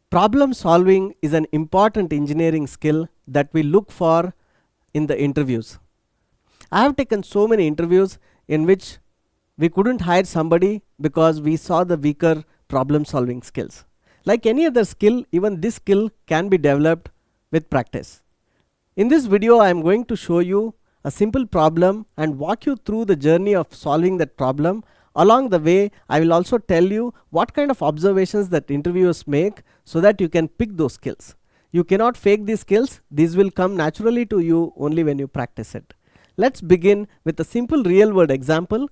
Problem solving is an important engineering skill that we look for in the interviews. I have taken so many interviews in which we couldn't hire somebody because we saw the weaker problem solving skills. Like any other skill, even this skill can be developed with practice. In this video, I am going to show you a simple problem and walk you through the journey of solving that problem. Along the way, I will also tell you what kind of observations that interviewers make so that you can pick those skills. You cannot fake these skills. These will come naturally to you only when you practice it. Let's begin with a simple real-world example.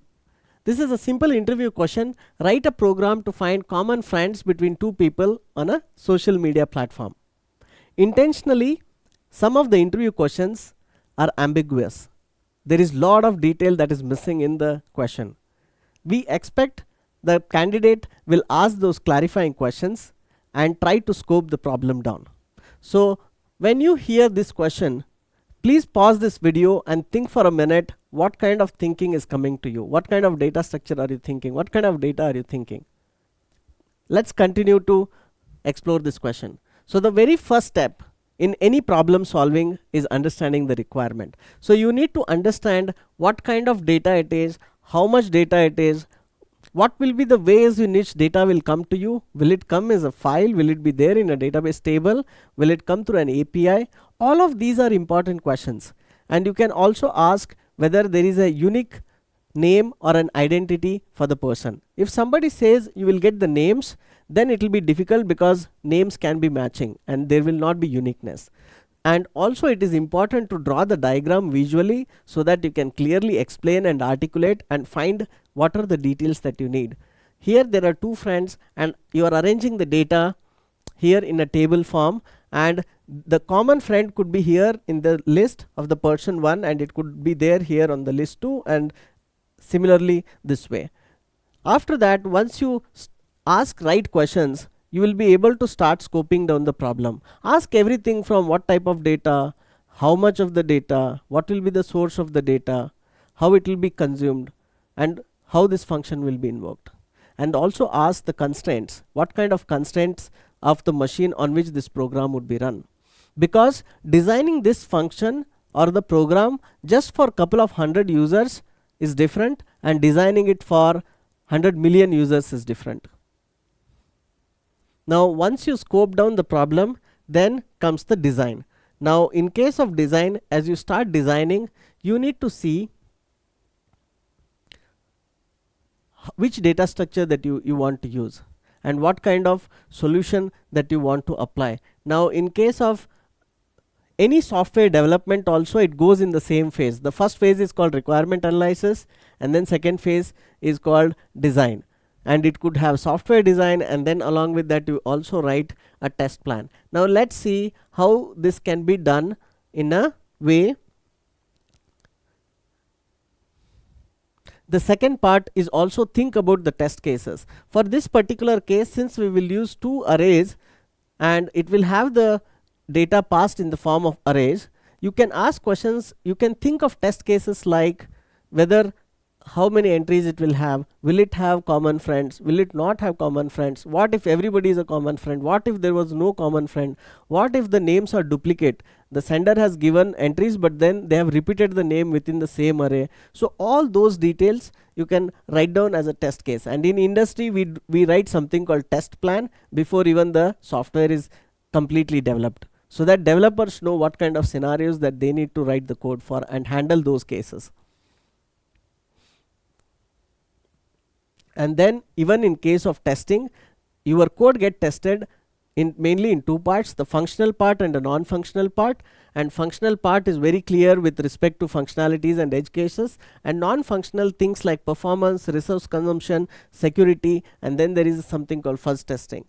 This is a simple interview question. Write a program to find common friends between two people on a social media platform. Intentionally, some of the interview questions are ambiguous. There is a lot of detail that is missing in the question. We expect the candidate will ask those clarifying questions and try to scope the problem down. So when you hear this question, please pause this video and think for a minute what kind of thinking is coming to you. What kind of data structure are you thinking? What kind of data are you thinking? Let's continue to explore this question. So the very first step in any problem solving is understanding the requirement. So you need to understand what kind of data it is, how much data it is, what will be the ways in which data will come to you. Will it come as a file? Will it be there in a database table? Will it come through an API? All of these are important questions. And you can also ask whether there is a unique name or an identity for the person. If somebody says you will get the names, then it will be difficult because names can be matching and there will not be uniqueness. And also it is important to draw the diagram visually so that you can clearly explain and articulate and find what are the details that you need. Here there are two friends and you are arranging the data here in a table form, and the common friend could be here in the list of the person 1 and it could be there here on the list 2 and similarly this way. After that, once you ask right questions, you will be able to start scoping down the problem. Ask everything from what type of data, how much of the data, what will be the source of the data, how it will be consumed, and how this function will be invoked. And also ask the constraints, what kind of constraints of the machine on which this program would be run. Because designing this function or the program just for a couple of 100 users is different, and designing it for 100 million users is different. Now once you scope down the problem, then comes the design. Now in case of design, as you start designing, you need to see which data structure that you want to use and what kind of solution that you want to apply. Now in case of any software development also, it goes in the same phase. The first phase is called requirement analysis, and then second phase is called design. And it could have software design, and then along with that you also write a test plan. Now let's see how this can be done in a way. The second part is also think about the test cases. For this particular case, since we will use two arrays and it will have the data passed in the form of arrays, you can ask questions. You can think of test cases like whether how many entries it will have, will it have common friends, will it not have common friends, what if everybody is a common friend, what if there was no common friend, what if the names are duplicate, the sender has given entries but then they have repeated the name within the same array. So all those details you can write down as a test case, and in industry we write something called test plan before even the software is completely developed, so that developers know what kind of scenarios that they need to write the code for and handle those cases. And then even in case of testing, your code get tested mainly in two parts, the functional part and the non-functional part. And functional part is very clear with respect to functionalities and edge cases, and non-functional things like performance, resource consumption, security, and then there is something called fuzz testing.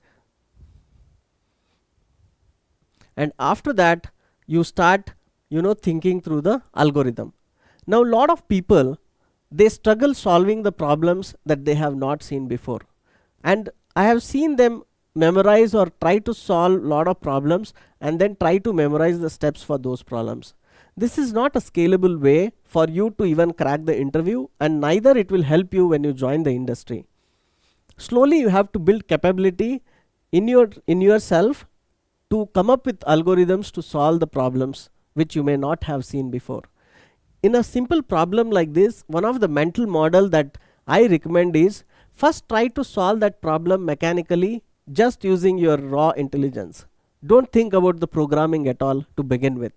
And after that you start thinking through the algorithm. Now a lot of people, they struggle solving the problems that they have not seen before, and I have seen them memorize or try to solve a lot of problems and then try to memorize the steps for those problems. This is not a scalable way for you to even crack the interview, and neither it will help you when you join the industry. slowly you have to build capability in yourself to come up with algorithms to solve the problems which you may not have seen before. In a simple problem like this, one of the mental model that I recommend is first try to solve that problem mechanically just using your raw intelligence. Don't think about the programming at all to begin with.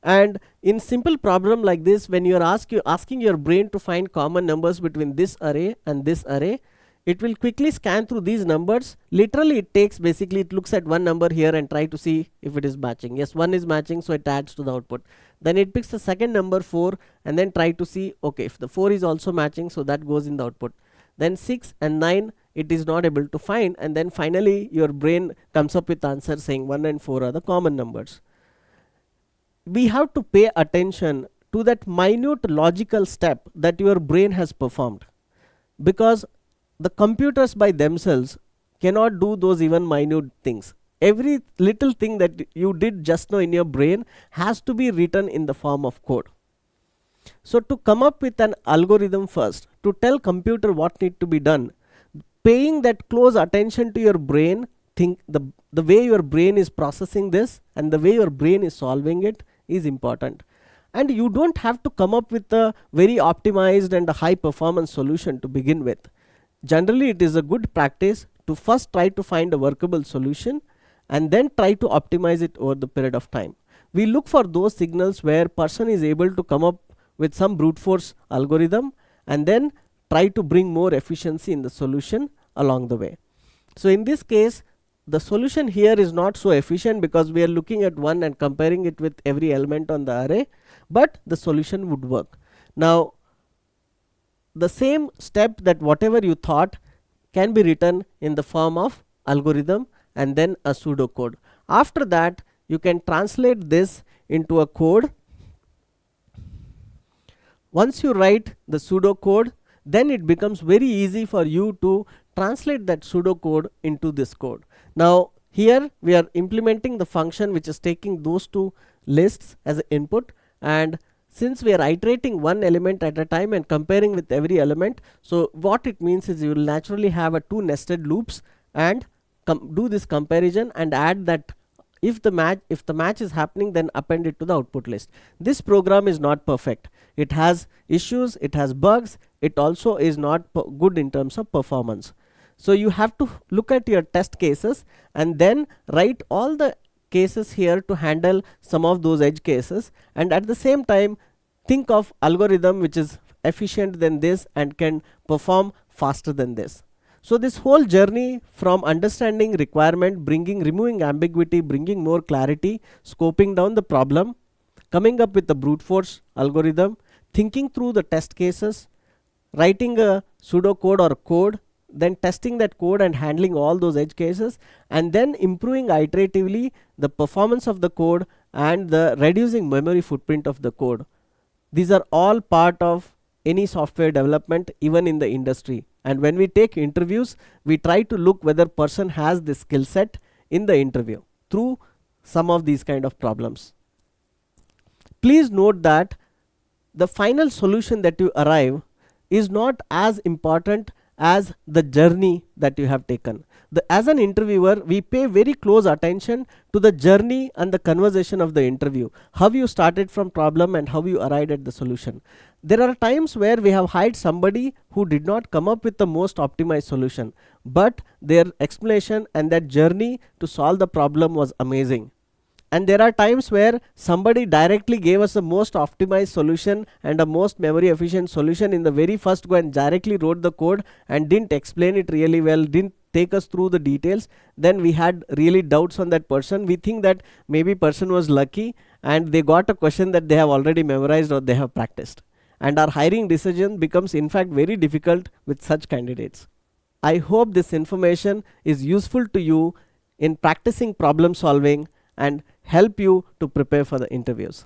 And in simple problem like this, when you're asking your brain to find common numbers between this array and this array, it will quickly scan through these numbers. Literally it takes, basically it looks at one number here and try to see if it is matching. Yes, 1 is matching, so it adds to the output. Then it picks the second number 4 and then try to see, okay, if the 4 is also matching, so that goes in the output. Then 6 and 9 it is not able to find, and then finally your brain comes up with answer saying 1 and 4 are the common numbers. We have to pay attention to that minute logical step that your brain has performed, because the computers by themselves cannot do those even minute things. Every little thing that you did just now in your brain has to be written in the form of code. So to come up with an algorithm first, to tell computer what need to be done, paying that close attention to your brain, think the way your brain is processing this and the way your brain is solving it is important. And you don't have to come up with a very optimized and a high performance solution to begin with. Generally it is a good practice to first try to find a workable solution and then try to optimize it over the period of time. We look for those signals where person is able to come up with some brute force algorithm and then try to bring more efficiency in the solution along the way. So in this case, the solution here is not so efficient because we are looking at one and comparing it with every element on the array, but the solution would work. Now the same step, that whatever you thought can be written in the form of algorithm and then a pseudocode. After that you can translate this into a code. Once you write the pseudocode, then it becomes very easy for you to translate that pseudocode into this code. Now here we are implementing the function which is taking those two lists as an input, and since we are iterating one element at a time and comparing with every element, so what it means is you will naturally have a two nested loops and do this comparison and add that if the match is happening, then append it to the output list. This program is not perfect. It has issues, it has bugs, it also is not good in terms of performance. So you have to look at your test cases and then write all the cases here to handle some of those edge cases, and at the same time think of algorithm which is efficient than this and can perform faster than this. So this whole journey from understanding requirement, removing ambiguity, bringing more clarity, scoping down the problem, coming up with a brute force algorithm, thinking through the test cases, writing a pseudocode or code, then testing that code and handling all those edge cases, and then improving iteratively the performance of the code and the reducing memory footprint of the code. These are all part of any software development, even in the industry. And when we take interviews, we try to look whether person has the skill set in the interview through some of these kind of problems. Please note that the final solution that you arrive is not as important as the journey that you have taken. As an interviewer, we pay very close attention to the journey and the conversation of the interview. How you started from problem and how you arrived at the solution. There are times where we have hired somebody who did not come up with the most optimized solution, but their explanation and that journey to solve the problem was amazing. And there are times where somebody directly gave us the most optimized solution and a most memory efficient solution in the very first go and directly wrote the code and didn't explain it really well, didn't take us through the details. Then we had really doubts on that person. We think that maybe person was lucky and they got a question that they have already memorized or they have practiced. And our hiring decision becomes in fact very difficult with such candidates. I hope this information is useful to you in practicing problem solving and help you to prepare for the interviews.